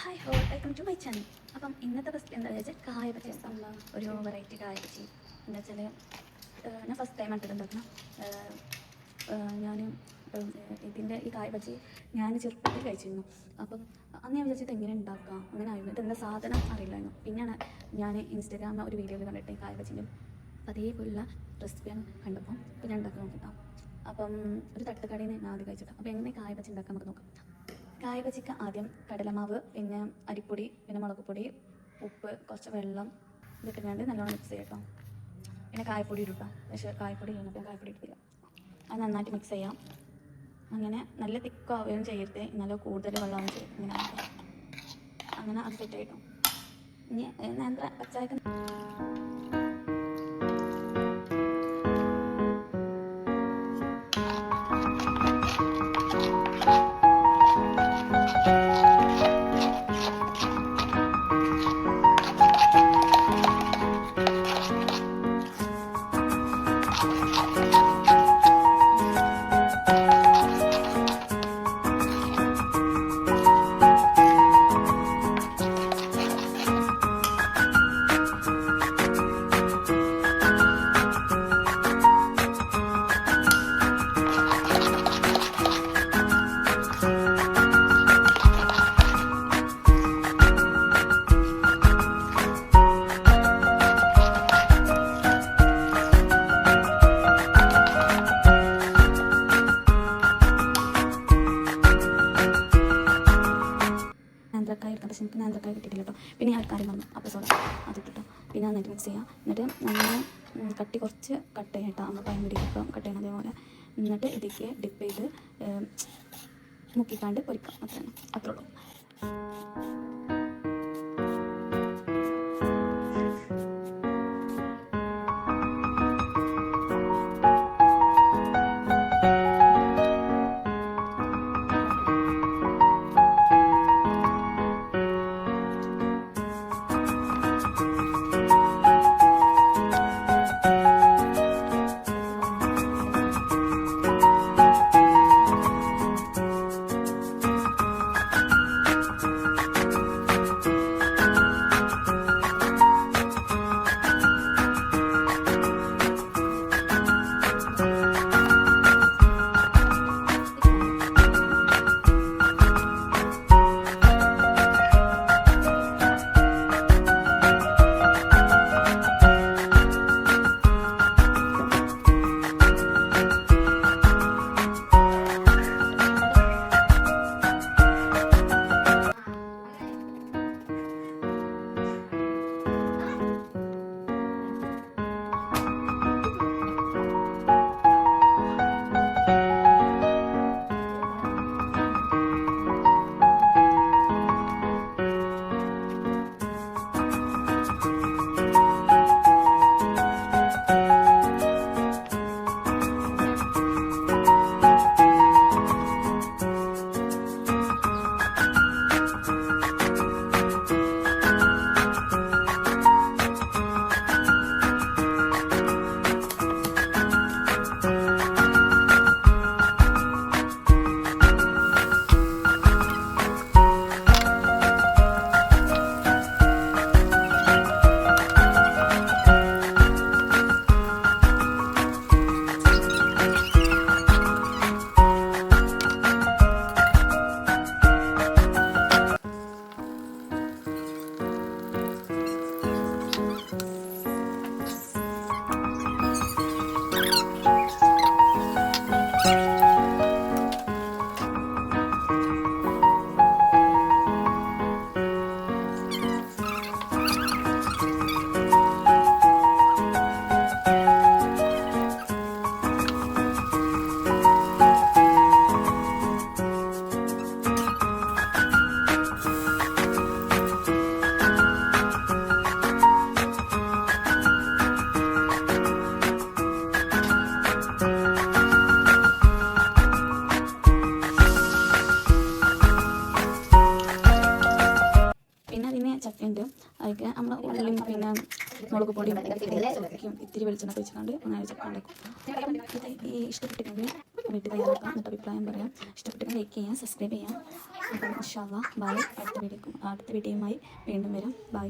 Hi ഹോ, welcome to my channel. അപ്പം ഇന്നത്തെ റെസിപ്പി എന്താ വെച്ചാൽ കായ ബജി ഉണ്ടാക്കുന്ന ഒരു വെറൈറ്റി കായ ബജി. എന്താ വെച്ചാൽ ഞാൻ ഫസ്റ്റ് ടൈം ആയിട്ട് ഉണ്ടാക്കണം. ഞാൻ ഇതിൻ്റെ ഈ കായ ബജി ഞാൻ ചെറുപ്പത്തിൽ കഴിച്ചിരുന്നു. അപ്പം അന്ന് ഞാൻ വിചാരിച്ചിട്ട് എങ്ങനെ ഉണ്ടാക്കാം അങ്ങനെ ആയിരുന്നു. ഇതെന്താ സാധനം അറിയില്ലായിരുന്നു. പിന്നെയാണ് ഞാൻ ഇൻസ്റ്റാഗ്രാമിൽ ഒരു വീഡിയോയിൽ കണ്ടിട്ട് ഈ കായ ബജിൻ്റെ അതേപോലുള്ള റെസിപ്പിയാണ് കണ്ടപ്പോൾ പിന്നെ ഉണ്ടാക്കാൻ നോക്കിട്ടോ. അപ്പം ഒരു തട്ടുകടയിൽ നിന്ന് ഞാൻ ആദ്യം കഴിച്ചിട്ട് അപ്പോൾ എങ്ങനെ കായ ബജി ഉണ്ടാക്കാൻ നമുക്ക് നോക്കാം. കായ ബജിക്ക് ആദ്യം കടലമാവ്, പിന്നെ അരിപ്പൊടി, പിന്നെ മുളക് പൊടി, ഉപ്പ്, കുറച്ച് വെള്ളം ഇതിട്ടുകൊണ്ട് നല്ലോണം മിക്സ് ചെയ്യട്ടോ. പിന്നെ കായപ്പൊടി ഇടും കേട്ടോ. പക്ഷേ കായപ്പൊടി കഴിഞ്ഞപ്പോൾ കായപ്പൊടി ഇട്ടില്ല. അത് നന്നായിട്ട് മിക്സ് ചെയ്യാം. അങ്ങനെ നല്ല തിക്കാവുകയും ചെയ്യരുത്, നല്ല കൂടുതൽ വെള്ളമാവും ചെയ്യും. ഇങ്ങനെ അങ്ങനെ അത് സെറ്റായിട്ടോ. ഇനി നേന്ത്ര പച്ചായക്ക് നേന്ത്രക്കായ എടുക്കാം. പക്ഷേ എനിക്ക് നേന്ത്രക്കായ കിട്ടിയിട്ടില്ല കേട്ടോ. പിന്നെ ഞാൻ കാര്യം വന്നു അപ്പോൾ സോഡ അതിട്ടിട്ടോ. പിന്നെ നന്നായിട്ട് മിക്സ് ചെയ്യാം. എന്നിട്ട് നമ്മൾ കുറച്ച് കട്ട് ചെയ്യാം കേട്ടോ. നമ്മൾ പഴം പിടിക്കൊക്കെ കട്ട് ചെയ്യണം അതേപോലെ. എന്നിട്ട് ഇതിലേക്ക് ഡിപ്പ് ചെയ്ത് മുക്കിക്കാണ്ട് പൊരിക്കാം. അത്രേ ഉള്ളൂ. ചട്ടിയുണ്ട്. അതിലേക്ക് നമ്മൾ ഉള്ളിയും പിന്നെ മുളക് പൊടിയും ഇത്തിരി വെളിച്ചെണ്ണ ഒഴിച്ചുകൊണ്ട് അങ്ങനെ ചട്ടി ഉണ്ടാക്കും. ഇത് ഈ ഇഷ്ടപ്പെട്ടെങ്കിൽ വീട്ടിൽ തയ്യാറാക്കാം. എന്നിട്ട് അഭിപ്രായം പറയാം. ഇഷ്ടപ്പെട്ടെങ്കിൽ ലൈക്ക് ചെയ്യാം, സബ്സ്ക്രൈബ് ചെയ്യാം. അപ്പം ഇൻഷാ അല്ലാഹ് ബൈ. അടുത്ത വീഡിയോയുമായി വീണ്ടും വരാം. ബൈ.